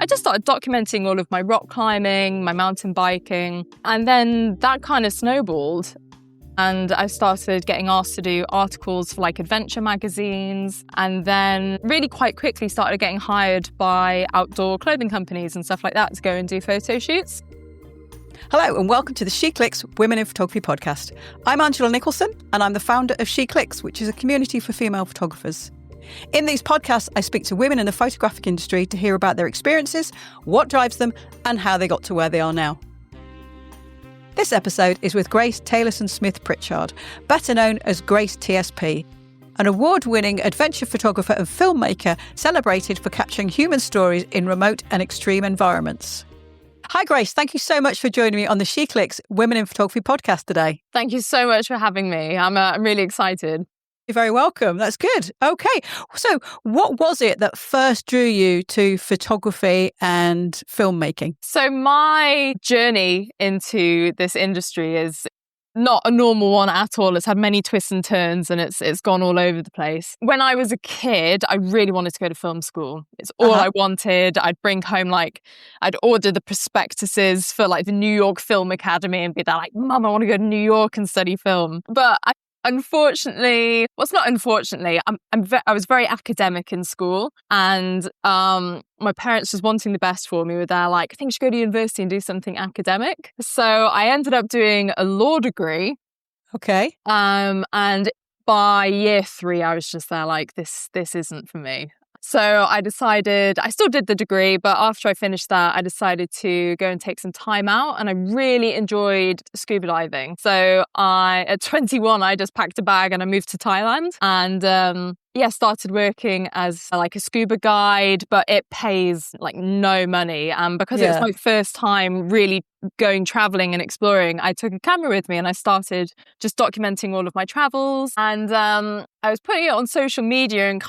I just started documenting all of my rock climbing, my mountain biking, and then that kind of snowballed. And I started getting asked to do articles for like adventure magazines, and then really quite quickly started getting hired by outdoor clothing companies and stuff like that to go and do photo shoots. Hello and welcome to the SheClicks Women in Photography podcast. I'm Angela Nicholson and I'm the founder of SheClicks, which is a community for female photographers. In these podcasts, I speak to women in the photographic industry to hear about their experiences, what drives them, and how they got to where they are now. This episode is with Grace Taylorson Smith Pritchard, better known as Grace T.S.P, an award-winning adventure photographer and filmmaker celebrated for capturing human stories in remote and extreme environments. Hi Grace, thank you so much for joining me on the SheClicks Women in Photography podcast today. Thank you so much for having me. I'm really excited. You're very welcome. That's good. Okay. So what was it that first drew you to photography and filmmaking? So my journey into this industry is not a normal one at all. It's had many twists and turns and it's gone all over the place. When I was a kid, I really wanted to go to film school. It's all I wanted. I'd bring home I'd order the prospectuses for like the New York Film Academy and be there like, Mum, I want to go to New York and study film. But unfortunately, well, it's not unfortunately, I was very academic in school, and my parents just wanting the best for me were there like, I think you should go to university and do something academic. So I ended up doing a law degree. Okay. And by year 3, I was just there like, this isn't for me. So I decided, I still did the degree, but after I finished that, I decided to go and take some time out, and I really enjoyed scuba diving. So at 21, I just packed a bag and I moved to Thailand and started working as like a scuba guide, but it pays like no money. Because it was my first time really going traveling and exploring, I took a camera with me and I started just documenting all of my travels. And I was putting it on social media and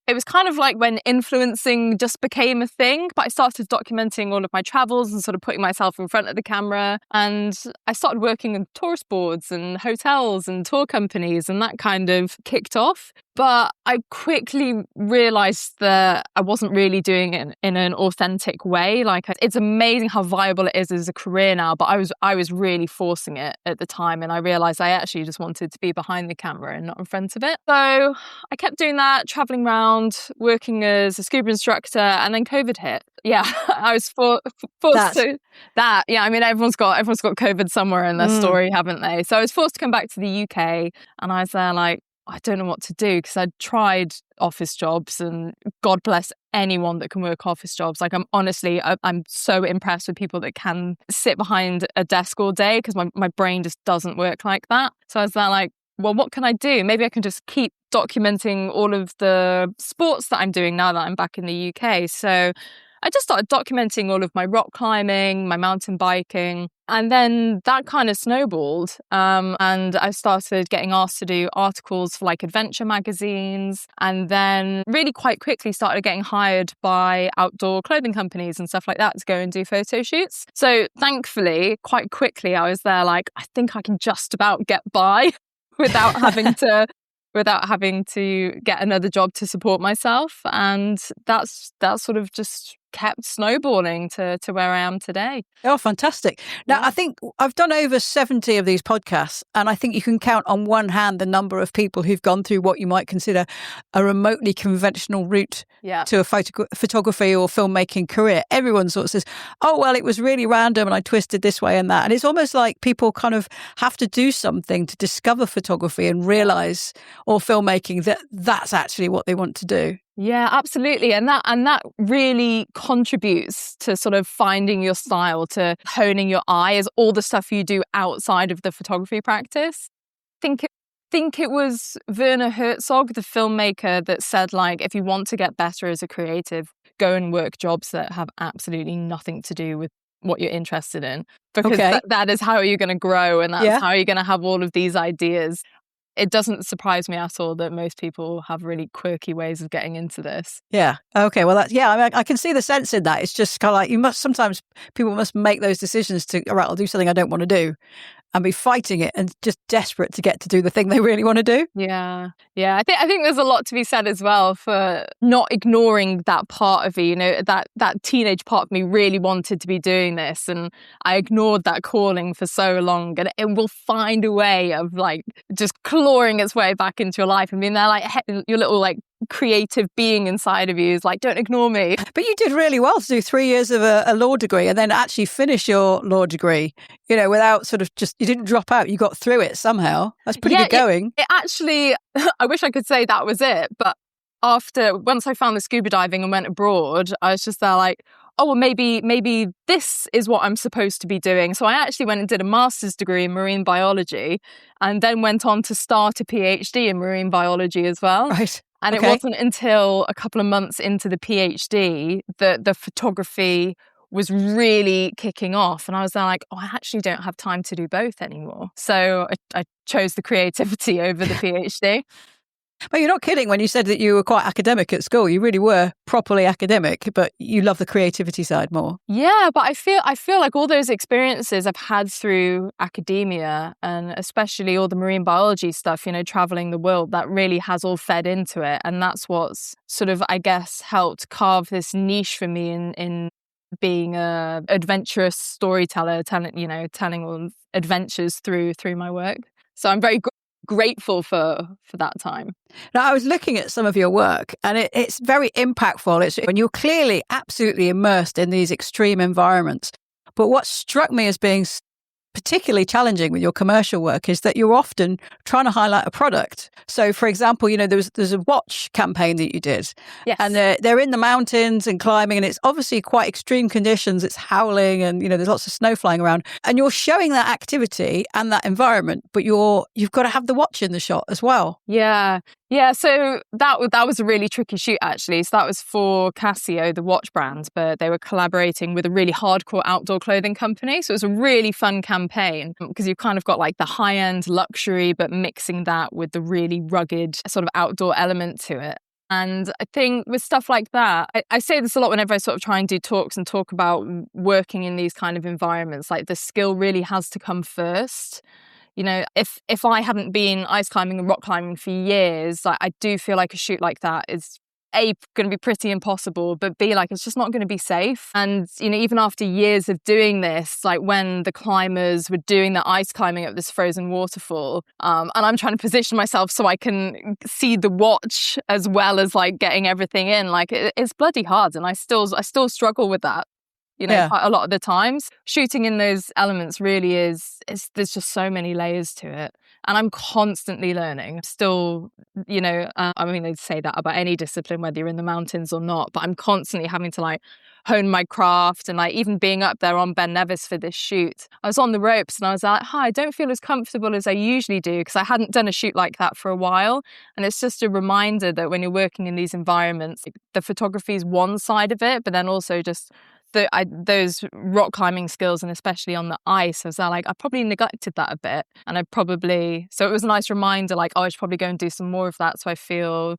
it was kind of like when influencing just became a thing, but I started documenting all of my travels and sort of putting myself in front of the camera. And I started working in tourist boards and hotels and tour companies, and that kind of kicked off. But I quickly realized that I wasn't really doing it in an authentic way. Like, it's amazing how viable it is as a career now, but I was really forcing it at the time. And I realized I actually just wanted to be behind the camera and not in front of it. So I kept doing that, traveling around, working as a scuba instructor, and then COVID hit. Yeah, I was forced to that. Yeah, I mean, everyone's got COVID somewhere in their story, haven't they? So I was forced to come back to the UK, and I was there like, I don't know what to do, because I'd tried office jobs, and God bless anyone that can work office jobs. Like, I'm so impressed with people that can sit behind a desk all day, because my brain just doesn't work like that. So I was there like, well, what can I do? Maybe I can just keep documenting all of the sports that I'm doing now that I'm back in the UK. So I just started documenting all of my rock climbing, my mountain biking, and then that kind of snowballed. And I started getting asked to do articles for like adventure magazines, and then really quite quickly started getting hired by outdoor clothing companies and stuff like that to go and do photo shoots. So thankfully, quite quickly, I was there like, I think I can just about get by without having to get another job to support myself. And that sort of just kept snowballing to where I am today. Oh, fantastic. Now, I think I've done over 70 of these podcasts, and I think you can count on one hand the number of people who've gone through what you might consider a remotely conventional route to a photography or filmmaking career. Everyone sort of says, oh, well, it was really random and I twisted this way and that. And it's almost like people kind of have to do something to discover photography and realise, or filmmaking, that that's actually what they want to do. Yeah, absolutely. And that really contributes to sort of finding your style, to honing your eye, is all the stuff you do outside of the photography practice. I think it was Werner Herzog, the filmmaker, that said, like, if you want to get better as a creative, go and work jobs that have absolutely nothing to do with what you're interested in, because that is how you're going to grow, and that's how you're going to have all of these ideas. It doesn't surprise me at all that most people have really quirky ways of getting into this. Yeah. Okay. Well, I can see the sense in that. It's just kind of like, sometimes people must make those decisions to, all right, I'll do something I don't want to do. and be fighting it and just desperate to get to do the thing they really want to do. Yeah. Yeah. I think there's a lot to be said as well for not ignoring that part of you, that teenage part of me really wanted to be doing this. And I ignored that calling for so long, and it will find a way of like just clawing its way back into your life. I mean, they're like your little like creative being inside of you is like, don't ignore me. But you did really well to do 3 years of a law degree and then actually finish your law degree, without sort of you didn't drop out. You got through it somehow. That's pretty good going. It actually, I wish I could say that was it. But once I found the scuba diving and went abroad, I was just there like, oh, well, maybe this is what I'm supposed to be doing. So I actually went and did a master's degree in marine biology and then went on to start a PhD in marine biology as well. Right. And It wasn't until a couple of months into the PhD that the photography was really kicking off. And I was there like, oh, I actually don't have time to do both anymore. So I chose the creativity over the PhD. But you're not kidding when you said that you were quite academic at school. You really were properly academic, but you love the creativity side more. Yeah, but I feel like all those experiences I've had through academia, and especially all the marine biology stuff, traveling the world, that really has all fed into it. And that's what's sort of, I guess, helped carve this niche for me in being a adventurous storyteller, telling all adventures through my work. So I'm very grateful for that time. Now, I was looking at some of your work and it's very impactful. When you're clearly absolutely immersed in these extreme environments. But what struck me as being particularly challenging with your commercial work is that you're often trying to highlight a product. So, for example, there's a watch campaign that you did. Yes. And they're in the mountains and climbing, and it's obviously quite extreme conditions. It's howling and, there's lots of snow flying around. And you're showing that activity and that environment, but you've got to have the watch in the shot as well. Yeah. Yeah, so that was a really tricky shoot, actually. So that was for Casio, the watch brand, but they were collaborating with a really hardcore outdoor clothing company. So it was a really fun campaign because you've kind of got like the high-end luxury, but mixing that with the really rugged sort of outdoor element to it. And I think with stuff like that, I say this a lot whenever I sort of try and do talks and talk about working in these kind of environments, like the skill really has to come first. If I hadn't been ice climbing and rock climbing for years, I do feel like a shoot like that is A, going to be pretty impossible, but B, like it's just not going to be safe. And, even after years of doing this, like when the climbers were doing the ice climbing up this frozen waterfall, and I'm trying to position myself so I can see the watch as well as like getting everything in, like it's bloody hard. And I still struggle with that. Quite a lot of the times. Shooting in those elements really there's just so many layers to it. And I'm constantly learning. Still, they'd say that about any discipline, whether you're in the mountains or not, but I'm constantly having to like hone my craft. And like even being up there on Ben Nevis for this shoot, I was on the ropes and I was like, hi, I don't feel as comfortable as I usually do because I hadn't done a shoot like that for a while. And it's just a reminder that when you're working in these environments, the photography is one side of it, but then also just those rock climbing skills, and especially on the ice, I was like, I probably neglected that a bit. And so it was a nice reminder, like, oh, I should probably go and do some more of that so I feel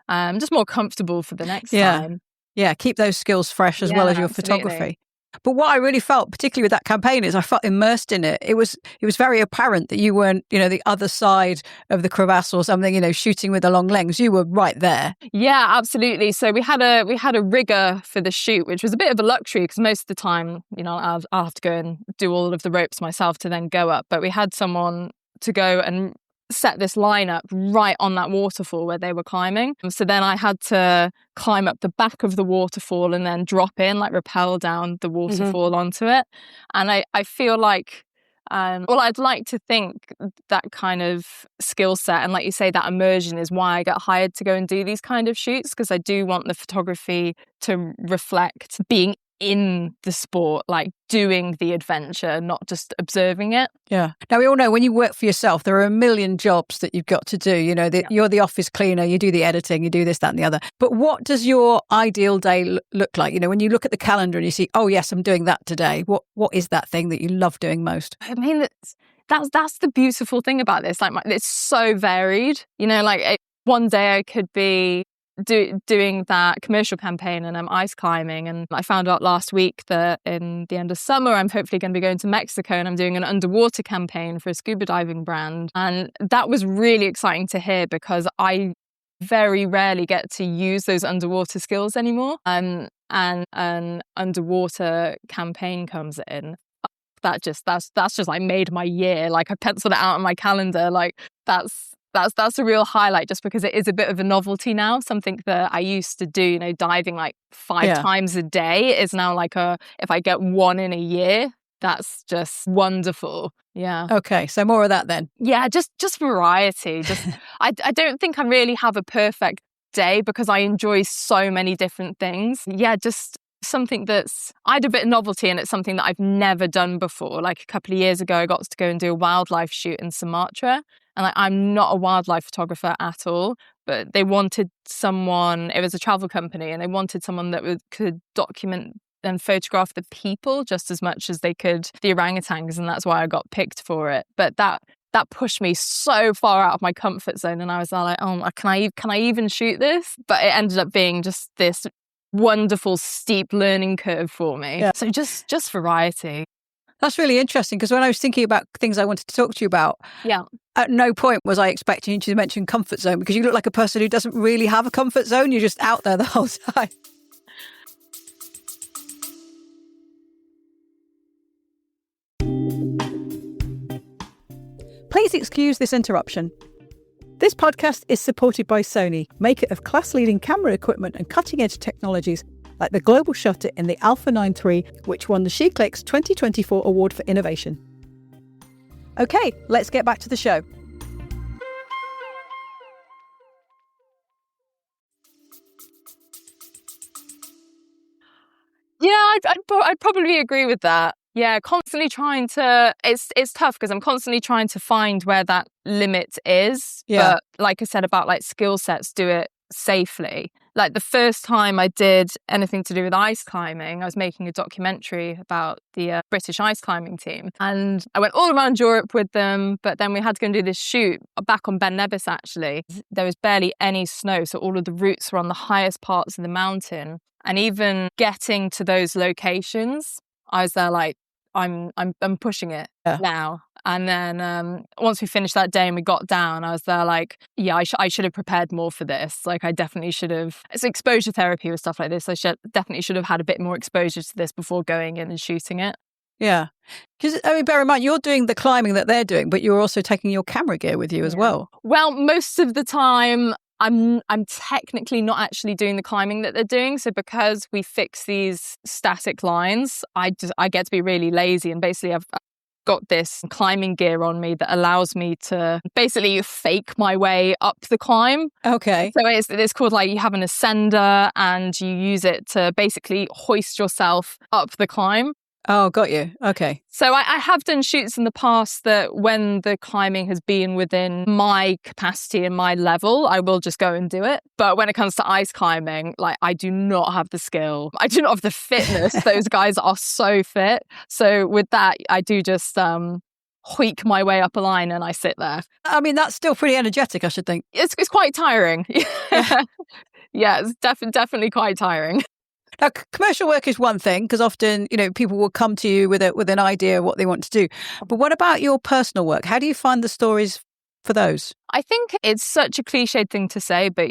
just more comfortable for the next time. Yeah, keep those skills fresh as well as your photography. But what I really felt, particularly with that campaign, is I felt immersed in it. It was very apparent that you weren't, the other side of the crevasse or something, shooting with the long lens. You were right there. Yeah, absolutely. So we had a rigger for the shoot, which was a bit of a luxury because most of the time, I'll have to go and do all of the ropes myself to then go up. But we had someone to go and set this line up right on that waterfall where they were climbing. So then I had to climb up the back of the waterfall and then drop in, like rappel down the waterfall onto it. And I feel like, I'd like to think that kind of skill set and like you say, that immersion is why I get hired to go and do these kind of shoots, because I do want the photography to reflect being in the sport, like doing the adventure, not just observing it. Yeah. Now, we all know when you work for yourself, there are a million jobs that you've got to do. You're the office cleaner, you do the editing, you do this, that, and the other. But what does your ideal day look like? When you look at the calendar and you see, oh, yes, I'm doing that today. What is that thing that you love doing most? I mean, that's the beautiful thing about this. Like, it's so varied. One day I could be doing that commercial campaign, and I'm ice climbing. And I found out last week that in the end of summer, I'm hopefully going to be going to Mexico, and I'm doing an underwater campaign for a scuba diving brand. And that was really exciting to hear, because I very rarely get to use those underwater skills anymore. And an underwater campaign comes in. That's just like made my year. Like, I penciled it out on my calendar. Like, that's a real highlight, just because it is a bit of a novelty now. Something that I used to do, diving like 5 times a day, is now like if I get one in a year, that's just wonderful. Yeah. Okay, so more of that then. Yeah, just variety. Just I don't think I really have a perfect day, because I enjoy so many different things. Yeah, just something I had a bit of novelty, and it's something that I've never done before. Like, a couple of years ago, I got to go and do a wildlife shoot in Sumatra. And I'm not a wildlife photographer at all, but they wanted someone, it was a travel company, and they wanted someone that could document and photograph the people just as much as they could the orangutans. And that's why I got picked for it. But that pushed me so far out of my comfort zone. And I was like, oh, can I even shoot this? But it ended up being just this wonderful steep learning curve for me. Yeah. So just variety. That's really interesting, because when I was thinking about things I wanted to talk to you about, at no point was I expecting you to mention comfort zone, because you look like a person who doesn't really have a comfort zone. You're just out there the whole time. Please excuse this interruption. This podcast is supported by Sony, maker of class-leading camera equipment and cutting-edge technologies like the global shutter in the Alpha 9 III, which won the SheClicks 2024 Award for Innovation. Okay, let's get back to the show. Yeah, I'd probably agree with that. Yeah, constantly trying to, it's tough, because I'm constantly trying to find where that limit is. Yeah. But like I said about like skill sets, do it safely. Like, the first time I did anything to do with ice climbing, I was making a documentary about the British ice climbing team. And I went all around Europe with them, but then we had to go and do this shoot back on Ben Nevis, actually. There was barely any snow, so all of the routes were on the highest parts of the mountain. And even getting to those locations, I was there like, I'm pushing it now. And then once we finished that day and we got down, I was there like, yeah, I should have prepared more for this. Like, I definitely should have. It's exposure therapy with stuff like this. I definitely should have had a bit more exposure to this before going in and shooting it. Yeah. Because, bear in mind, you're doing the climbing that they're doing, but you're also taking your camera gear with you as well. Well, most of the time, I'm technically not actually doing the climbing that they're doing. So because we fix these static lines, I get to be really lazy, and basically I've got this climbing gear on me that allows me to basically fake my way up the climb. Okay. So it's called, like, you have an ascender, and you use it to basically hoist yourself up the climb. Oh, got you. Okay. So I have done shoots in the past that when the climbing has been within my capacity and my level, I will just go and do it. But when it comes to ice climbing, like, I do not have the skill. I do not have the fitness. Those guys are so fit. So with that, I do just hoik my way up a line and I sit there. I mean, that's still pretty energetic, I should think. It's quite tiring. Yeah, it's definitely quite tiring. Now, commercial work is one thing, because often, people will come to you with an idea of what they want to do. But what about your personal work? How do you find the stories for those? I think it's such a cliched thing to say, but,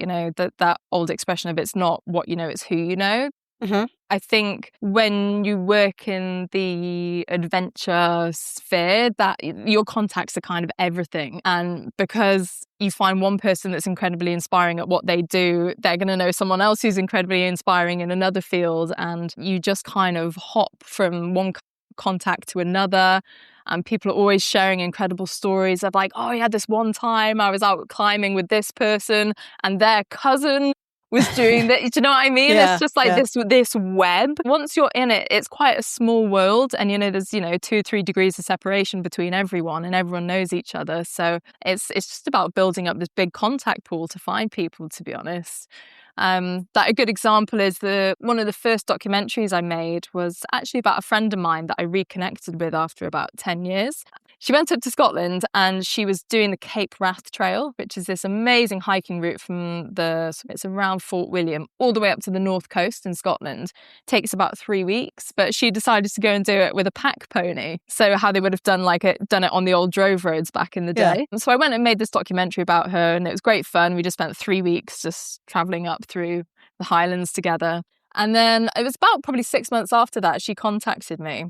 that old expression of it's not what you know, it's who you know. Mm-hmm. I think when you work in the adventure sphere, that your contacts are kind of everything. And because you find one person that's incredibly inspiring at what they do, they're going to know someone else who's incredibly inspiring in another field. And you just kind of hop from one contact to another. And people are always sharing incredible stories of like, oh, yeah, this one time I was out climbing with this person and their cousin was doing that. Do you know what I mean? Yeah, it's just like this web. Once you're in it, it's quite a small world. And, there's, 2 or 3 degrees of separation between everyone, and everyone knows each other. So it's just about building up this big contact pool to find people, to be honest. That a good example is one of the first documentaries I made was actually about a friend of mine that I reconnected with after about 10 years. she went up to Scotland and she was doing the Cape Wrath Trail, which is this amazing hiking route from it's around Fort William all the way up to the north coast in Scotland. Takes about 3 weeks, but she decided to go and do it with a pack pony. So how they would have done it on the old drove roads back in the day. Yeah. So I went and made this documentary about her, and it was great fun. We just spent 3 weeks just traveling up through the Highlands together. And then it was about probably 6 months after that, she contacted me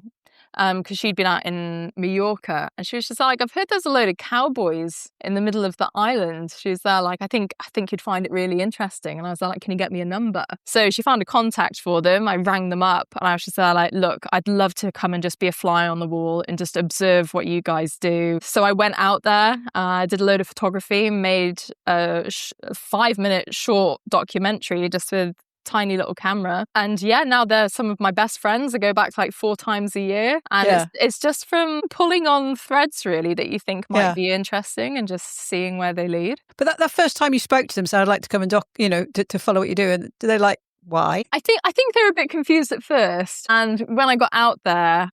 because she'd been out in Mallorca, and she was just like, I've heard there's a load of cowboys in the middle of the island. She was there like, I think you'd find it really interesting. And I was like, can you get me a number? So she found a contact for them. I rang them up and I was just there like, look, I'd love to come and just be a fly on the wall and just observe what you guys do. So I went out there, did a load of photography, made a 5-minute short documentary just with tiny little camera, and now they're some of my best friends. I go back like 4 times a year, and it's just from pulling on threads really that you think might be interesting and just seeing where they lead. But that first time you spoke to them, so I'd like to come and to follow what you do, and do they like, why? I think they were a bit confused at first, and when I got out there,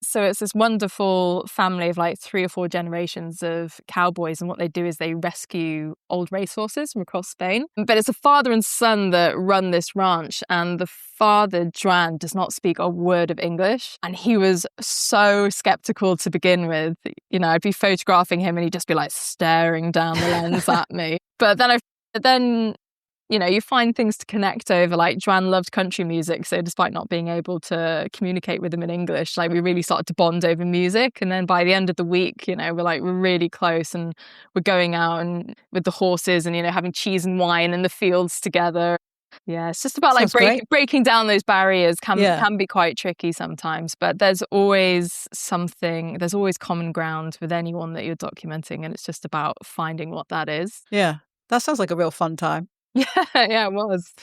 so it's this wonderful family of like 3 or 4 generations of cowboys, and what they do is they rescue old racehorses from across Spain. But it's a father and son that run this ranch, and the father, Joan, does not speak a word of English, and he was so skeptical to begin with. I'd be photographing him and he'd just be like staring down the lens at me. But then you find things to connect over. Like Joanne loved country music, so despite not being able to communicate with him in English, like we really started to bond over music. And then by the end of the week, we're really close, and we're going out and with the horses and having cheese and wine in the fields together. Yeah, it's just about breaking down those barriers can be quite tricky sometimes, but there's always common ground with anyone that you're documenting, and it's just about finding what that is. Yeah, that sounds like a real fun time. Yeah, it was.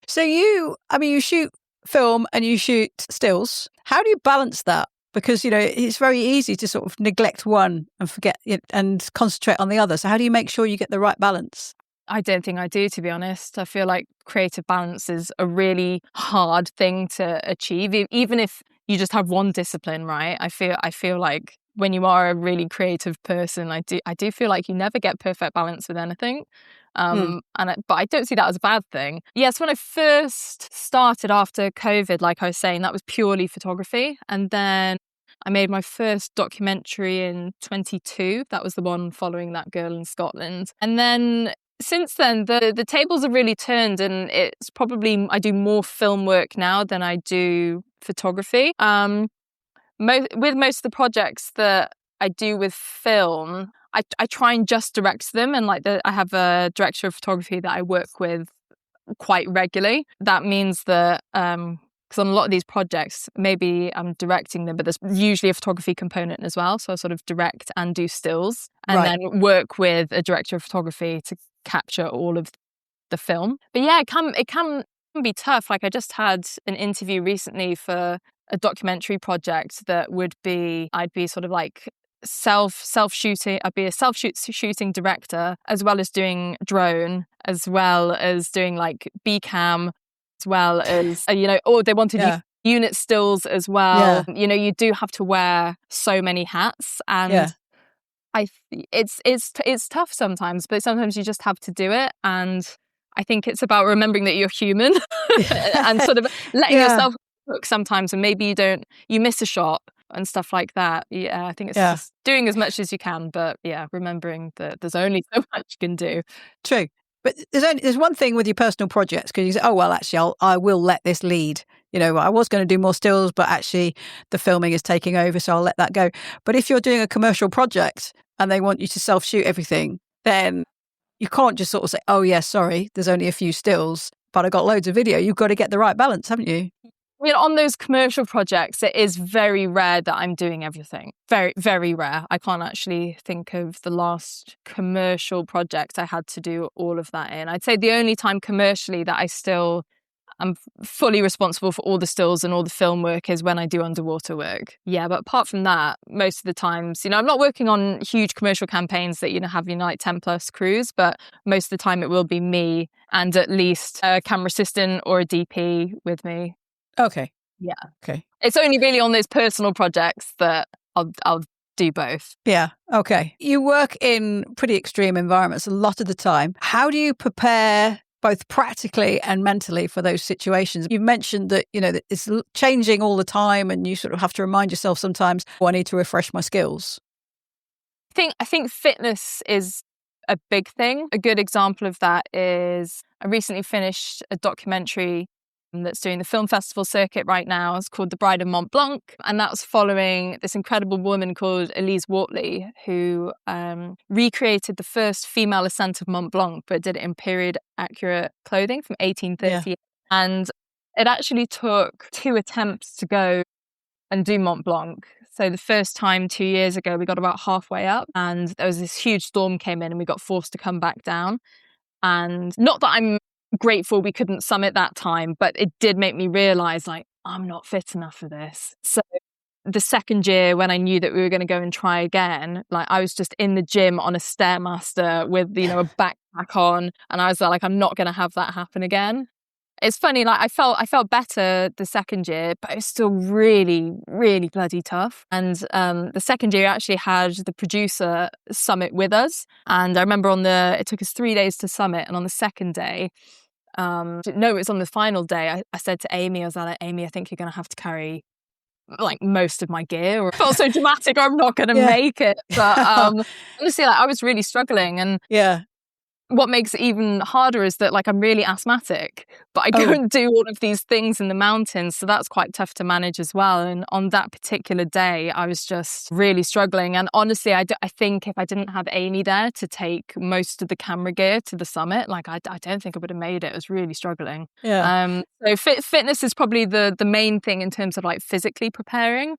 So you shoot film and you shoot stills. How do you balance that? Because, it's very easy to sort of neglect one and forget it and concentrate on the other. So how do you make sure you get the right balance? I don't think I do, to be honest. I feel like creative balance is a really hard thing to achieve, even if you just have one discipline, right? I feel like when you are a really creative person, I do feel like you never get perfect balance with anything. But I don't see that as a bad thing. Yes, when I first started after COVID, like I was saying, that was purely photography. And then I made my first documentary in 2022. That was the one following that girl in Scotland. And then since then, the tables have really turned, and it's probably I do more film work now than I do photography. With most of the projects that I do with film, I try and just direct them, and I have a director of photography that I work with quite regularly. That means that because on a lot of these projects, maybe I'm directing them, but there's usually a photography component as well. So I sort of direct and do stills, and then work with a director of photography to capture all of the film. But yeah, it can be tough. Like I just had an interview recently for a documentary project that I'd be sort of like self-shooting. I'd be a self-shooting director, as well as doing drone, as well as doing like B-cam, as well as, they wanted unit stills as well. Yeah. You do have to wear so many hats, and it's tough sometimes, but sometimes you just have to do it. And I think it's about remembering that you're human and sort of letting yourself look sometimes, and maybe you miss a shot and stuff like that. Yeah, I think it's just doing as much as you can, but remembering that there's only so much you can do. True. But there's one thing with your personal projects, because you say, oh, well, actually, I will let this lead. I was going to do more stills, but actually the filming is taking over, so I'll let that go. But if you're doing a commercial project and they want you to self-shoot everything, then you can't just sort of say, oh, yeah, sorry, there's only a few stills, but I got loads of video. You've got to get the right balance, haven't you? On those commercial projects, it is very rare that I'm doing everything. Very, very rare. I can't actually think of the last commercial project I had to do all of that in. I'd say the only time commercially that I'm fully responsible for all the stills and all the film work is when I do underwater work. Yeah, but apart from that, most of the times, I'm not working on huge commercial campaigns that, have 10 plus crews, but most of the time it will be me and at least a camera assistant or a DP with me. Okay. Yeah. Okay. It's only really on those personal projects that I'll do both. Yeah. Okay. You work in pretty extreme environments a lot of the time. How do you prepare both practically and mentally for those situations? You've mentioned that, that it's changing all the time and you sort of have to remind yourself sometimes, oh, I need to refresh my skills. I think fitness is a big thing. A good example of that is I recently finished a documentary that's doing the film festival circuit right now. It's called The Bride of Mont Blanc. And that was following this incredible woman called Elise Wortley, who recreated the first female ascent of Mont Blanc, but did it in period accurate clothing from 1830. Yeah. And it actually took 2 attempts to go and do Mont Blanc. So the first time 2 years ago, we got about halfway up and there was this huge storm came in and we got forced to come back down. And not that I'm grateful we couldn't summit that time, but it did make me realize I'm not fit enough for this. So the second year when I knew that we were going to go and try again, I was just in the gym on a Stairmaster with, a backpack on. And I was like, I'm not going to have that happen again. It's funny, I felt better the second year, but it was still really, really bloody tough. And the second year actually had the producer summit with us. And I remember it took us 3 days to summit. And on the second day, it was on the final day, I said to Amy, I was like, Amy, I think you're going to have to carry most of my gear. Or it felt so dramatic, I'm not going to make it. But honestly, I was really struggling. And yeah. What makes it even harder is that I'm really asthmatic, but I go and do all of these things in the mountains. So that's quite tough to manage as well. And on that particular day, I was just really struggling. And honestly, I think if I didn't have Amy there to take most of the camera gear to the summit, I don't think I would have made it. I was really struggling. Yeah. So fitness is probably the main thing in terms of physically preparing.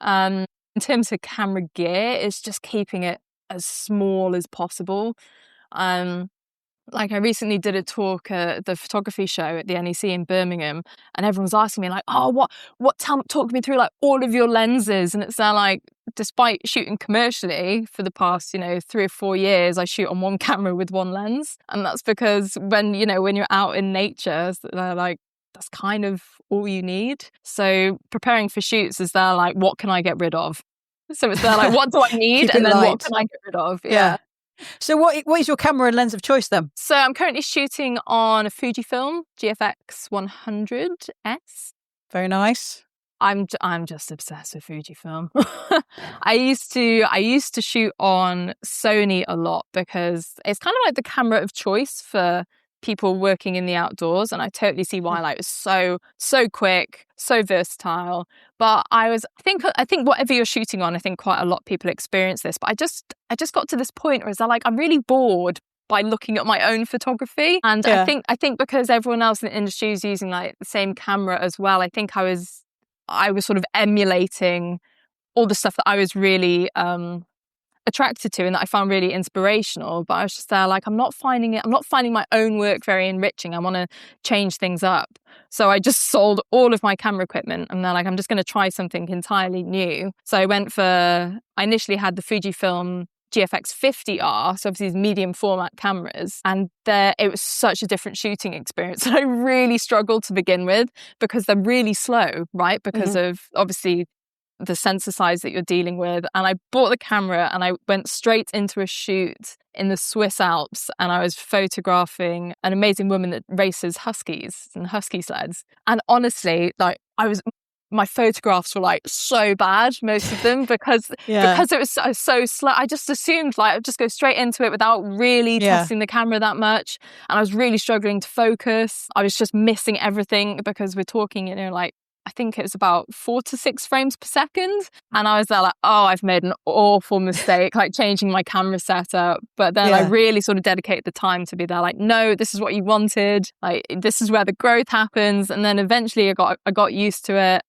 In terms of camera gear, it's just keeping it as small as possible. I recently did a talk at the photography show at the NEC in Birmingham, and everyone was asking me talk me through all of your lenses. And it's there despite shooting commercially for the past 3 or 4 years, I shoot on one camera with one lens, and that's because when you're out in nature, that's kind of all you need. So preparing for shoots is there what can I get rid of? So it's there what do I need, and then what can I get rid of? Yeah. So what is your camera and lens of choice then? So I'm currently shooting on a Fujifilm GFX 100S. Very nice. I'm just obsessed with Fujifilm. I used to shoot on Sony a lot because it's kind of the camera of choice for people working in the outdoors, and I totally see why. It's so quick, so versatile. But I think whatever you're shooting on, I think quite a lot of people experience this. But I just got to this point where I'm really bored by looking at my own photography, and I think because everyone else in the industry is using the same camera as well, I think I was sort of emulating all the stuff that I was really attracted to and that I found really inspirational. But I was just there I'm not finding my own work very enriching. I want to change things up. So I just sold all of my camera equipment and then I'm just going to try something entirely new. So I initially had the Fujifilm GFX 50R, so obviously these medium format cameras, and it was such a different shooting experience. I really struggled to begin with because they're really slow, right? Because of obviously the sensor size that you're dealing with. And I bought the camera and I went straight into a shoot in the Swiss Alps, and I was photographing an amazing woman that races huskies and husky sleds. And honestly, my photographs were so bad, most of them, because it was so slow. I just assumed I'd just go straight into it without really testing the camera that much. And I was really struggling to focus. I was just missing everything because we're talking, I think it was about 4 to 6 frames per second. And I was there I've made an awful mistake, changing my camera setup. But then I really sort of dedicated the time to be there, no, this is what you wanted. This is where the growth happens. And then eventually I got used to it.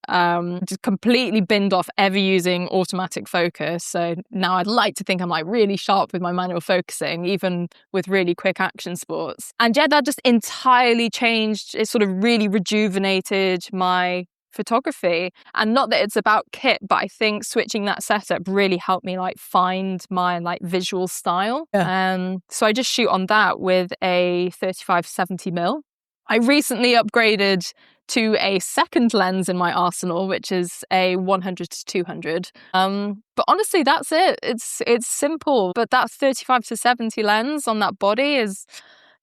Just completely binned off ever using automatic focus. So now I'd like to think I'm really sharp with my manual focusing, even with really quick action sports. And that just entirely changed. It sort of really rejuvenated my photography. And not that it's about kit, but I think switching that setup really helped me find my visual style. So I just shoot on that with a 35-70mm. I recently upgraded to a second lens in my arsenal, which is a 100 to 200. But honestly, that's it. It's simple. But that 35 to 70 lens on that body is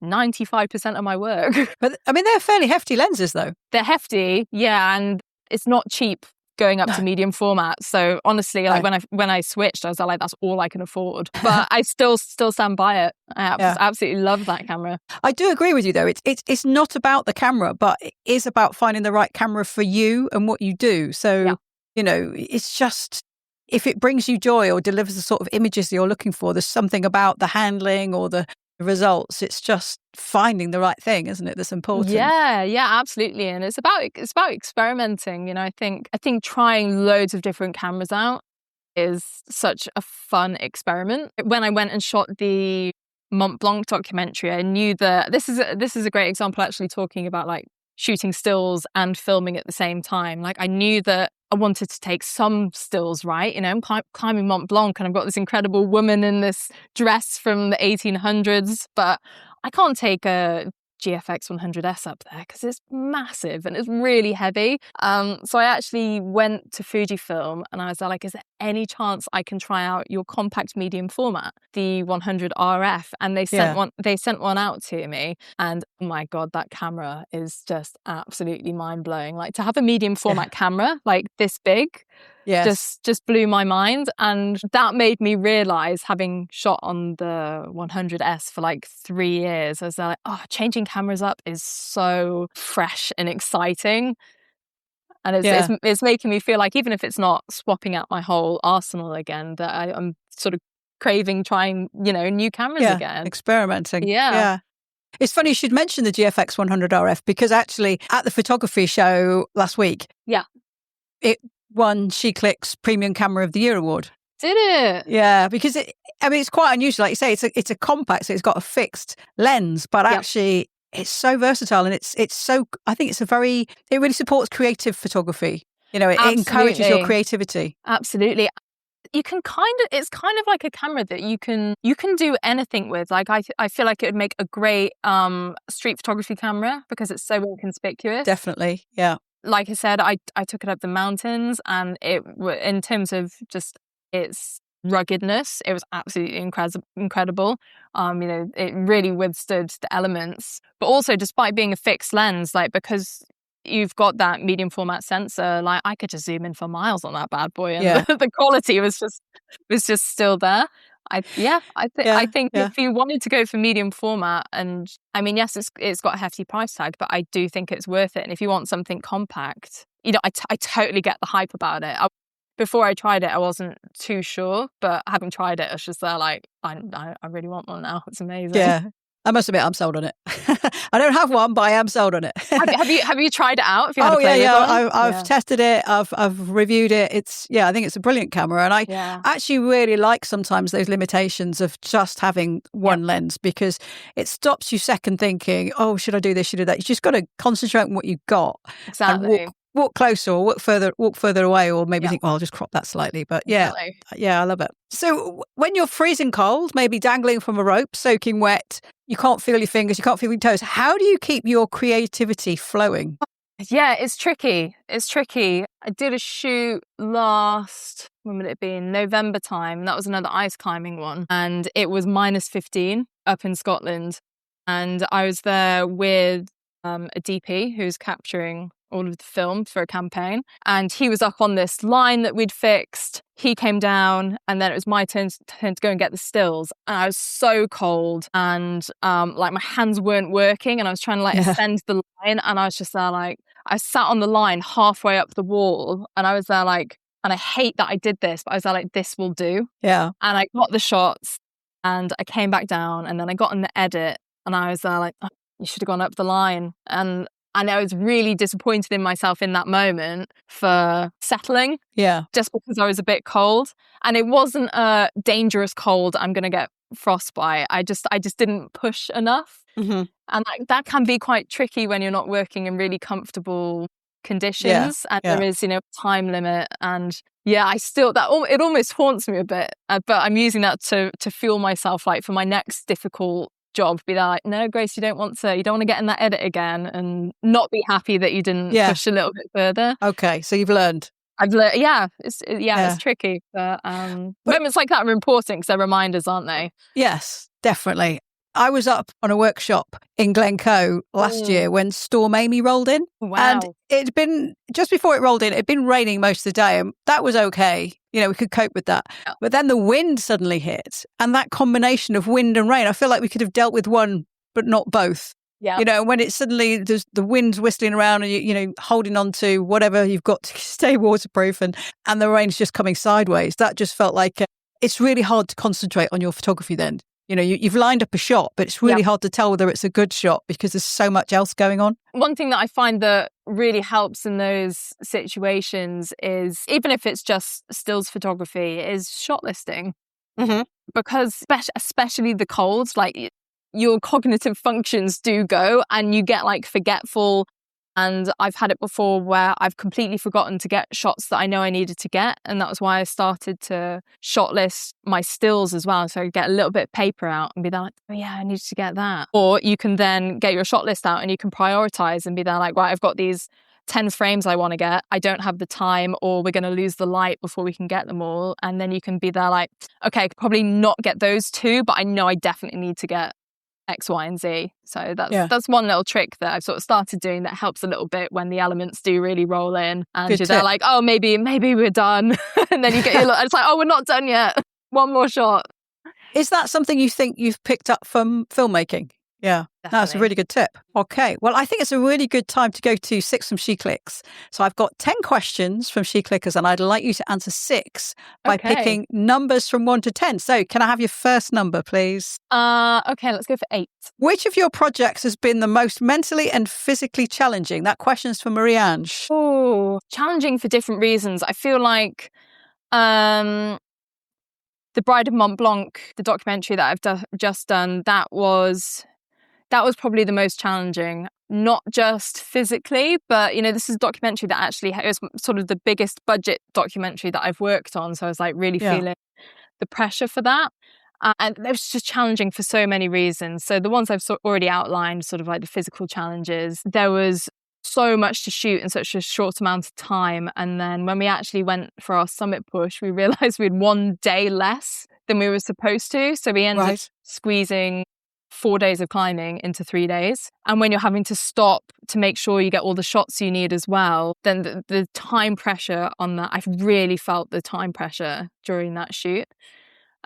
95% of my work. But I mean, they're fairly hefty lenses, though. They're hefty, yeah, and it's not cheap going up to medium format. So honestly, like when I switched, I was like, that's all I can afford. But I still stand by it. I absolutely love that camera. I do agree with you, though. It's not about the camera, but it is about finding the right camera for you and what you do. So, it's just, if it brings you joy or delivers the sort of images that you're looking for, there's something about the handling or the results. It's just finding the right thing, isn't it, that's important? Yeah, absolutely. And it's about experimenting. I think trying loads of different cameras out is such a fun experiment. When I went and shot the Mont Blanc documentary, I knew that this is a great example, actually, talking about like shooting stills and filming at the same time. Like, I knew that I wanted to take some stills, right? I'm climbing Mont Blanc and I've got this incredible woman in this dress from the 1800s, but I can't take a GFX 100S up there because it's massive and it's really heavy. So I actually went to Fujifilm and I was like, is there any chance I can try out your compact medium format, the 100 RF? And they sent one out to me, and oh my God, that camera is just absolutely mind blowing. Like, to have a medium format camera like this big, just blew my mind. And that made me realize, having shot on the 100S for like 3 years, I was like, changing cameras up is so fresh and exciting. And it's making me feel like, even if it's not swapping out my whole arsenal again, that I'm sort of craving trying, new cameras again. Experimenting. Yeah. It's funny you should mention the GFX 100 RF, because actually at the photography show last week, it won SheClicks Premium Camera of the Year award. Did it? Yeah, because it's quite unusual. Like you say, it's a compact, so it's got a fixed lens, but actually it's so versatile, and it's so, I think it really supports creative photography. It encourages your creativity. Absolutely. It's kind of like a camera that you can do anything with. Like, I feel like it would make a great street photography camera because it's so inconspicuous. Definitely, yeah. Like I said, I took it up the mountains, and in terms of just its ruggedness, it was absolutely incredible. It really withstood the elements, but also, despite being a fixed lens, like, because you've got that medium format sensor, like, I could just zoom in for miles on that bad boy, and the quality was just still there. I think if you wanted to go for medium format, and I mean, yes, it's got a hefty price tag, but I do think it's worth it. And if you want something compact, I totally get the hype about it. Before I tried it, I wasn't too sure, but having tried it, I was just there like, I really want one now. It's amazing. Yeah. I must admit, I'm sold on it. I don't have one, but I am sold on it. Have you tried it out? Have you had a play with one? I've tested it. I've reviewed it. I think it's a brilliant camera, and I actually really like sometimes those limitations of just having one lens, because it stops you second thinking, oh, should I do this? Should I do that? You just got to concentrate on what you've got. Exactly. And walk closer or walk further away, or maybe think, well, I'll just crop that slightly. But I love it. So when you're freezing cold, maybe dangling from a rope, soaking wet, you can't feel your fingers, you can't feel your toes, how do you keep your creativity flowing? Yeah, it's tricky. I did a shoot when would it be? In November time. That was another ice climbing one. And it was -15 up in Scotland. And I was there with a DP who's capturing all of the film for a campaign, and he was up on this line that we'd fixed. He came down, and then it was my turn to go and get the stills, and I was so cold, and like, my hands weren't working, and I was trying to ascend the line, and I was just there like, I sat on the line halfway up the wall, and I was there like, and I hate that I did this, but I was there like, this will do. And I got the shots, and I came back down, and then I got in the edit, and I was there like, oh, you should have gone up the line. And I was really disappointed in myself in that moment for settling. Just because I was a bit cold. And it wasn't a dangerous cold, I'm going to get frostbite. I just didn't push enough. And that can be quite tricky when you're not working in really comfortable conditions. And there is, time limit. And it almost haunts me a bit. But I'm using that to fuel myself, like, for my next difficult job, be like, no, Grace, you don't want to get in that edit again, and not be happy that you didn't push a little bit further. Okay, so you've learned. I've learned, it's tricky, but moments like that are important because they're reminders, aren't they? Yes, definitely. I was up on a workshop in Glencoe last year when Storm Amy rolled in. Wow. And it'd been, just before it rolled in, it'd been raining most of the day, and that was okay. You know, we could cope with that. Yeah. But then the wind suddenly hit, and that combination of wind and rain, I feel like we could have dealt with one, but not both. Yeah. You know, when it's suddenly there's the wind's whistling around and you know, holding on to whatever you've got to stay waterproof, and the rain's just coming sideways. That just felt like it's really hard to concentrate on your photography then. You know, you've lined up a shot, but it's really hard to tell whether it's a good shot because there's so much else going on. One thing that I find that really helps in those situations is, even if it's just stills photography, is shot listing. Mm-hmm. Because especially the colds, like your cognitive functions do go and you get like forgetful. And I've had it before where I've completely forgotten to get shots that I know I needed to get. And that was why I started to shot list my stills as well. So I get a little bit of paper out and be like, oh yeah, I needed to get that. Or you can then get your shot list out and you can prioritize and be there like, right, I've got these 10 frames I want to get. I don't have the time, or we're going to lose the light before we can get them all. And then you can be there like, okay, I could probably not get those two, but I know I definitely need to get X, Y, and Z. So that's one little trick that I've sort of started doing that helps a little bit when the elements do really roll in, and they're like, oh, maybe we're done. And then you get your look, it's like, oh, we're not done yet. One more shot. Is that something you think you've picked up from filmmaking? Yeah, definitely. That's a really good tip. Okay, well, I think it's a really good time to go to 6 from SheClicks. So I've got 10 questions from SheClickers, and I'd like you to answer 6 by picking numbers from 1 to 10. So can I have your first number, please? Okay, let's go for 8. Which of your projects has been the most mentally and physically challenging? That question's for Marie-Ange. Oh, challenging for different reasons. I feel like The Bride of Mont Blanc, the documentary that I've just done, that was probably the most challenging, not just physically, but, you know, this is a documentary that actually was sort of the biggest budget documentary that I've worked on. So I was like really feeling the pressure for that. And it was just challenging for so many reasons. So the ones I've already outlined, sort of like the physical challenges, there was so much to shoot in such a short amount of time. And then when we actually went for our summit push, we realized we had 1 day less than we were supposed to. So we ended up squeezing 4 days of climbing into 3 days. And when you're having to stop to make sure you get all the shots you need as well, then the time pressure on that, I've really felt the time pressure during that shoot.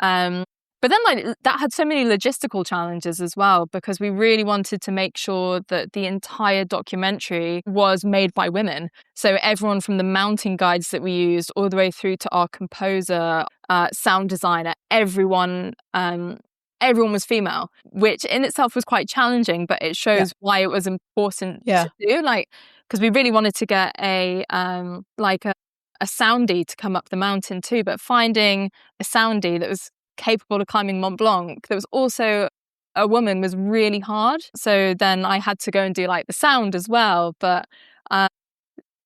But then like that had so many logistical challenges as well, because we really wanted to make sure that the entire documentary was made by women. So everyone from the mountain guides that we used all the way through to our composer, sound designer, everyone was female, which in itself was quite challenging, but it shows why it was important to do. Like, because we really wanted to get a soundie to come up the mountain too, but finding a soundie that was capable of climbing Mont Blanc that was also a woman was really hard. So then I had to go and do like the sound as well. But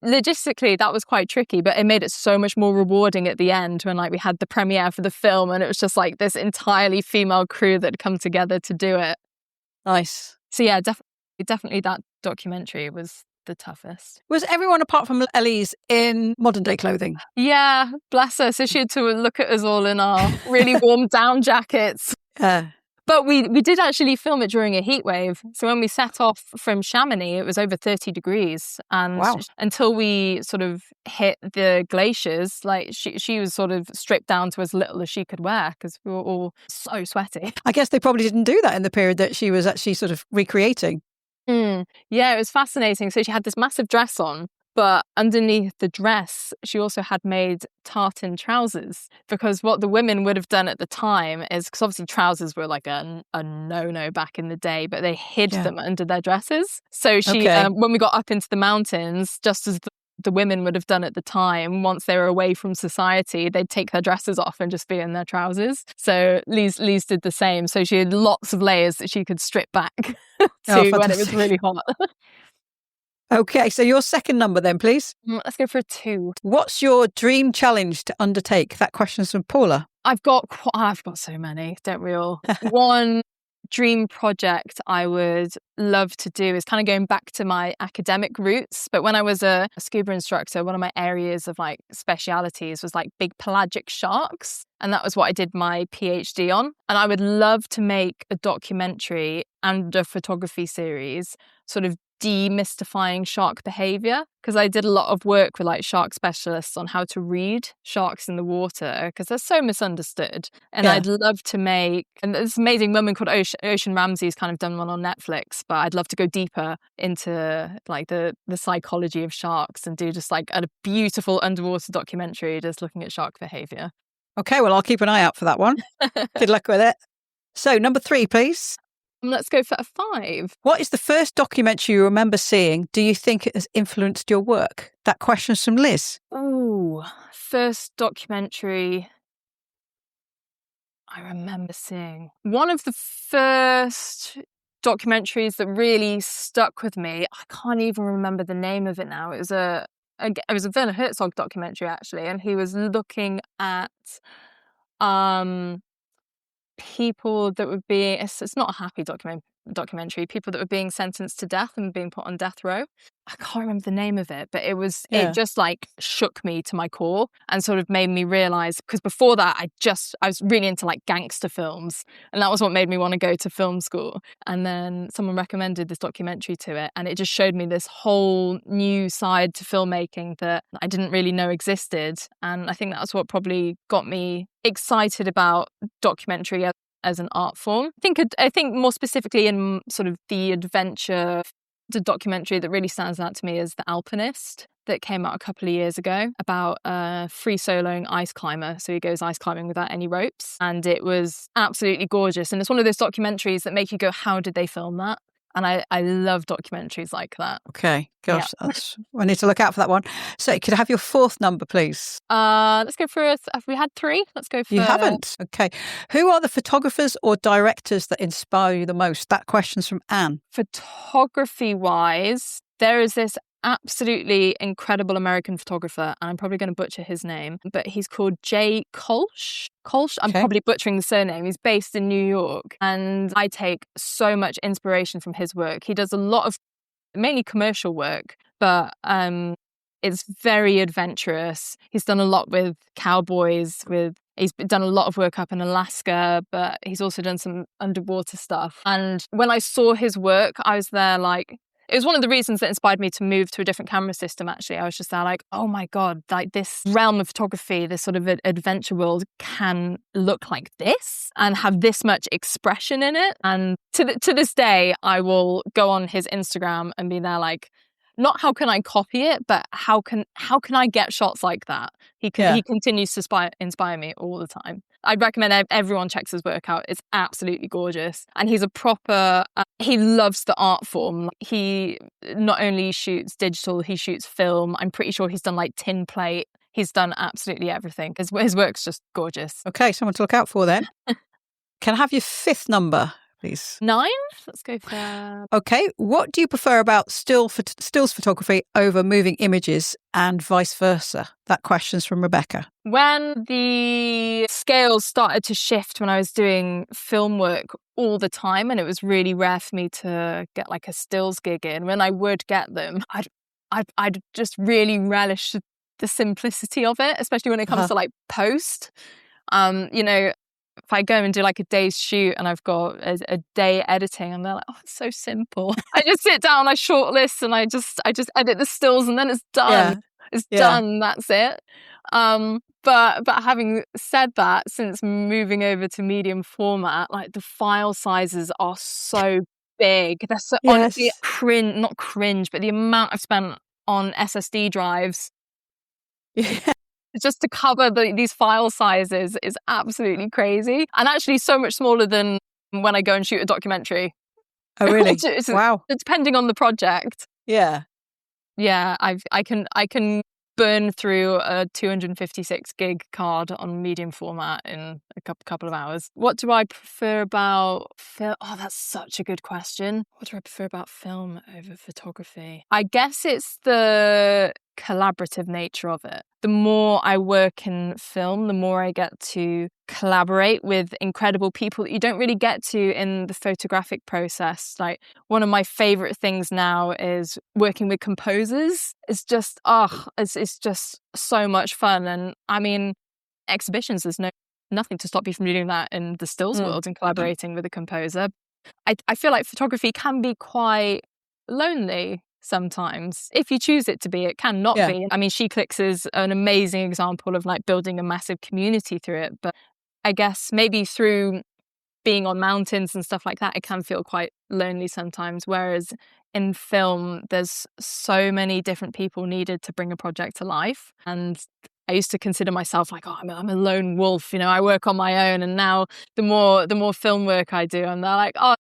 logistically, that was quite tricky, but it made it so much more rewarding at the end when like we had the premiere for the film and it was just like this entirely female crew that had come together to do it. Nice. So yeah, definitely that documentary was the toughest. Was everyone apart from Elise in modern day clothing? Yeah, bless her. So she had to look at us all in our really warm down jackets. But we did actually film it during a heat wave. So when we set off from Chamonix, it was over 30 degrees. And until we sort of hit the glaciers, like she was sort of stripped down to as little as she could wear because we were all so sweaty. I guess they probably didn't do that in the period that she was actually sort of recreating. Yeah, it was fascinating. So she had this massive dress on, but underneath the dress, she also had made tartan trousers, because what the women would have done at the time is, because obviously trousers were like a no-no back in the day, but they hid them under their dresses. So she, when we got up into the mountains, just as the women would have done at the time, once they were away from society, they'd take their dresses off and just be in their trousers. So Lise did the same. So she had lots of layers that she could strip back to when it was really hot. Okay, so your second number then, please. Let's go for a 2. What's your dream challenge to undertake? That question's from Paula. I've got so many, don't we all? One, dream project I would love to do is kind of going back to my academic roots. But when I was a scuba instructor, one of my areas of like specialities was like big pelagic sharks. And that was what I did my PhD on. And I would love to make a documentary and a photography series sort of demystifying shark behavior, because I did a lot of work with like shark specialists on how to read sharks in the water because they're so misunderstood. And I'd love to make, and this amazing woman called Ocean Ramsey's kind of done one on Netflix, but I'd love to go deeper into like the psychology of sharks and do just like a beautiful underwater documentary just looking at shark behavior. Okay, well, I'll keep an eye out for that one. Good luck with it. So, number 3, please. Let's go for a 5. What is the first documentary you remember seeing? Do you think it has influenced your work? That question's from Liz. Oh, first documentary I remember seeing. One of the first documentaries that really stuck with me, I can't even remember the name of it now. It was a Werner Herzog documentary, actually, and he was looking at people that were being, it's not a happy documentary, people that were being sentenced to death and being put on death row. I can't remember the name of it, but it just like shook me to my core and sort of made me realize, because before that I was really into like gangster films, and that was what made me want to go to film school. And then someone recommended this documentary to it, and it just showed me this whole new side to filmmaking that I didn't really know existed. And I think that's what probably got me excited about documentary as an art form. I think more specifically in sort of the adventure, the documentary that really stands out to me is The Alpinist, that came out a couple of years ago about a free soloing ice climber. So he goes ice climbing without any ropes. And it was absolutely gorgeous. And it's one of those documentaries that make you go, how did they film that? And I love documentaries like that. Okay, gosh, I need to look out for that one. So could I have your 4th number, please? Let's go for have we had 3? Let's go for... You haven't? Okay. Who are the photographers or directors that inspire you the most? That question's from Anne. Photography-wise, there is this absolutely incredible American photographer, and I'm probably going to butcher his name, but he's called Jay Kolsch. I'm probably butchering the surname. He's based in New York, and I take so much inspiration from his work. He does a lot of mainly commercial work, but it's very adventurous. He's done a lot with cowboys, he's done a lot of work up in Alaska, but he's also done some underwater stuff. And when I saw his work, I was there like, it was one of the reasons that inspired me to move to a different camera system, actually. I was just there like, oh my God, like this realm of photography, this sort of adventure world can look like this and have this much expression in it. And to this day, I will go on his Instagram and be there like, not how can I copy it, but how can I get shots like that? He continues to inspire me all the time. I'd recommend everyone checks his work out. It's absolutely gorgeous. And he's a proper, he loves the art form. He not only shoots digital, he shoots film. I'm pretty sure he's done like tin plate. He's done absolutely everything. His work's just gorgeous. Okay, someone to look out for then. Can I have your 5th number, please? 9? Let's go for... Okay, what do you prefer about stills photography over moving images and vice versa? That question's from Rebecca. When the scales started to shift when I was doing film work all the time, and it was really rare for me to get like a stills gig in, when I would get them, I'd just really relish the simplicity of it, especially when it comes to like post. If I go and do like a day's shoot and I've got a day editing, I'm there like, oh, it's so simple. I just sit down, I shortlist, and I just edit the stills, and then it's done. Yeah. It's done. That's it. But having said that, since moving over to medium format, like the file sizes are so big. They're so honestly not cringe, but the amount I've spent on SSD drives. Yeah. Just to cover these file sizes is absolutely crazy, and actually so much smaller than when I go and shoot a documentary. Oh, really? Wow. Depending on the project. Yeah. I can burn through a 256 gig card on medium format in a couple of hours. What do I prefer about film? Oh, that's such a good question. What do I prefer about film over photography? I guess it's the collaborative nature of it. The more I work in film, the more I get to collaborate with incredible people that you don't really get to in the photographic process. Like, one of my favorite things now is working with composers. It's just, it's just so much fun. And I mean, exhibitions, there's nothing to stop you from doing that in the stills world and collaborating with a composer. I feel like photography can be quite lonely sometimes. If you choose it to be, it can not be. I mean, SheClicks is an amazing example of like building a massive community through it. But I guess maybe through being on mountains and stuff like that, it can feel quite lonely sometimes. Whereas in film, there's so many different people needed to bring a project to life. And I used to consider myself like, I'm a lone wolf, I work on my own. And now the more film work I do, I'm like, I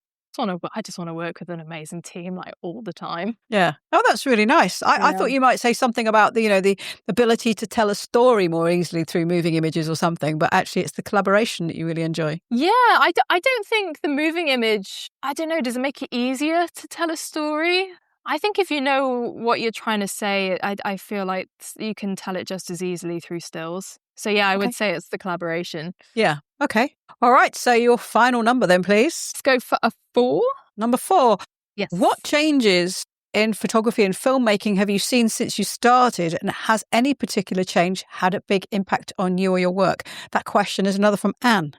just want to work with an amazing team like all the time. Yeah. Oh, that's really nice. I thought you might say something about the ability to tell a story more easily through moving images or something, but actually it's the collaboration that you really enjoy. Yeah, I don't think the moving image, I don't know, does it make it easier to tell a story? I think if you know what you're trying to say, I feel like you can tell it just as easily through stills. So yeah, I would say it's the collaboration. Yeah. Okay. All right. So your final number then, please. Let's go for a 4. Number 4. Yes. What changes in photography and filmmaking have you seen since you started, and has any particular change had a big impact on you or your work? That question is another from Anne.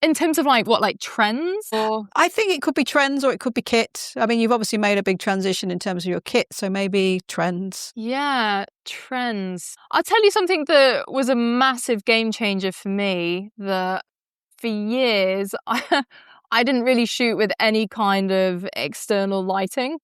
In terms of like trends? Or? I think it could be trends or it could be kit. I mean, you've obviously made a big transition in terms of your kit, so maybe trends. Yeah, trends. I'll tell you something that was a massive game changer for me, that for years, I didn't really shoot with any kind of external lighting.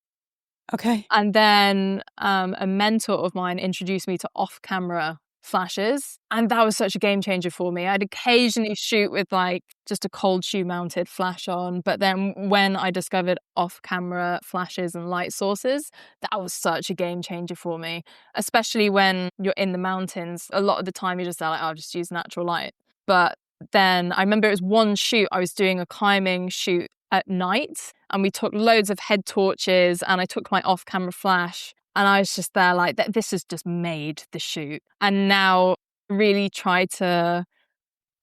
Okay. And then a mentor of mine introduced me to off-camera flashes, and that was such a game changer for me. I'd occasionally shoot with like just a cold shoe mounted flash on, but then when I discovered off-camera flashes and light sources, that was such a game changer for me, especially when you're in the mountains. A lot of the time you're just like, I'll just use natural light. But then I remember it was one shoot, I was doing a climbing shoot at night, and we took loads of head torches, and I took my off-camera flash. And I was just there like, this has just made the shoot. And now really try to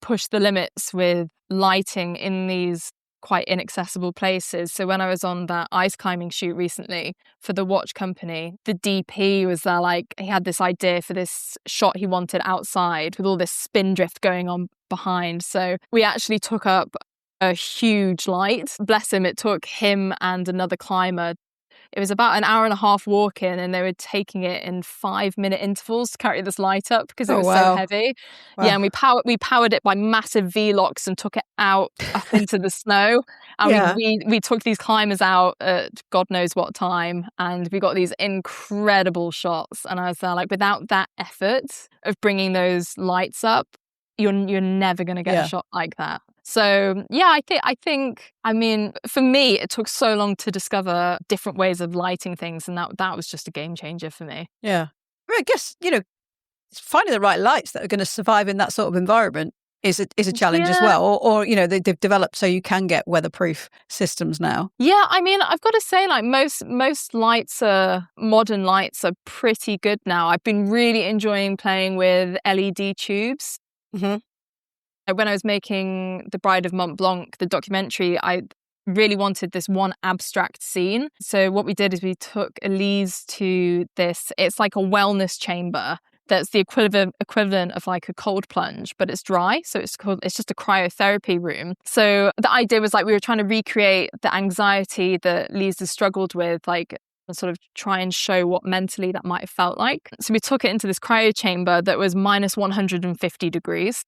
push the limits with lighting in these quite inaccessible places. So when I was on that ice climbing shoot recently for the watch company, the DP was there like, he had this idea for this shot he wanted outside with all this spin drift going on behind. So we actually took up a huge light. Bless him, it took him and another climber. It was about an hour and a half walk in, and they were taking it in 5-minute intervals to carry this light up because it was so heavy. Wow. Yeah, and we powered it by massive V-locks and took it out up into the snow. And we took these climbers out at God knows what time, and we got these incredible shots. And I was there like, without that effort of bringing those lights up, you're never going to get a shot like that. So yeah, I think, I mean, for me, it took so long to discover different ways of lighting things, and that was just a game changer for me. Yeah. I guess, finding the right lights that are going to survive in that sort of environment is a challenge as well. Or they've developed so you can get weatherproof systems now. Yeah, I mean, I've got to say, like most lights modern lights are pretty good now. I've been really enjoying playing with LED tubes. Mm-hmm. When I was making The Bride of Mont Blanc, the documentary, I really wanted this one abstract scene. So what we did is we took Elise to this, it's like a wellness chamber that's the equivalent of like a cold plunge, but it's dry. So it's just a cryotherapy room. So the idea was like we were trying to recreate the anxiety that Elise has struggled with, like sort of try and show what mentally that might have felt like. So we took it into this cryo chamber that was minus 150 degrees.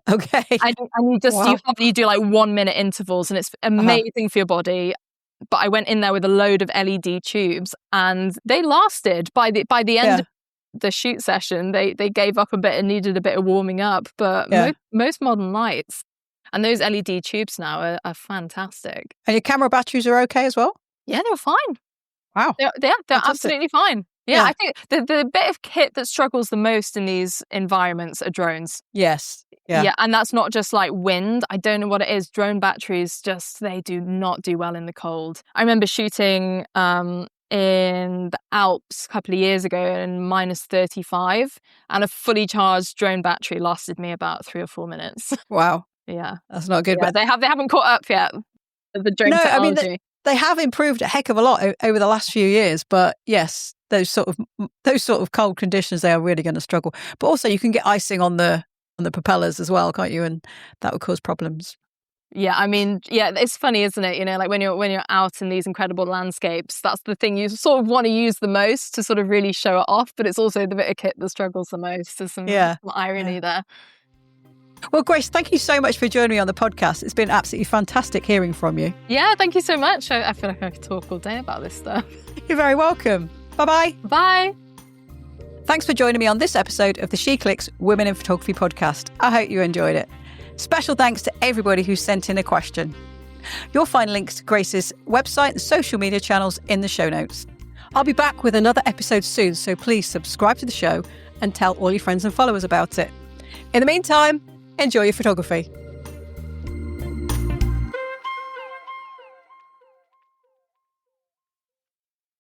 Okay. And you do like 1 minute intervals, and it's amazing for your body. But I went in there with a load of LED tubes, and they lasted by the end of the shoot session. They gave up a bit and needed a bit of warming up. But most modern lights and those LED tubes now are fantastic. And your camera batteries are okay as well? Yeah, they were fine. Wow. They're absolutely fine. Yeah, I think the bit of kit that struggles the most in these environments are drones. Yes. Yeah, and that's not just like wind. I don't know what it is. Drone batteries they do not do well in the cold. I remember shooting in the Alps a couple of years ago in -35, and a fully charged drone battery lasted me about 3 or 4 minutes. Wow. Yeah. That's not good. Yeah, But they haven't caught up yet, the drone no, technology. I mean, they have improved a heck of a lot over the last few years. But yes, those sort of cold conditions, they are really going to struggle. But also, you can get icing on the propellers as well, can't you? And that would cause problems. Yeah, I mean, yeah, it's funny, isn't it? You know, like when you're out in these incredible landscapes, that's the thing you sort of want to use the most to sort of really show it off. But it's also the bit of kit that struggles the most. There's some irony there. Well, Grace, thank you so much for joining me on the podcast. It's been absolutely fantastic hearing from you. Yeah, thank you so much. I feel like I could talk all day about this stuff. You're very welcome. Bye-bye. Bye. Thanks for joining me on this episode of the SheClicks Women in Photography podcast. I hope you enjoyed it. Special thanks to everybody who sent in a question. You'll find links to Grace's website and social media channels in the show notes. I'll be back with another episode soon, so please subscribe to the show and tell all your friends and followers about it. In the meantime, enjoy your photography.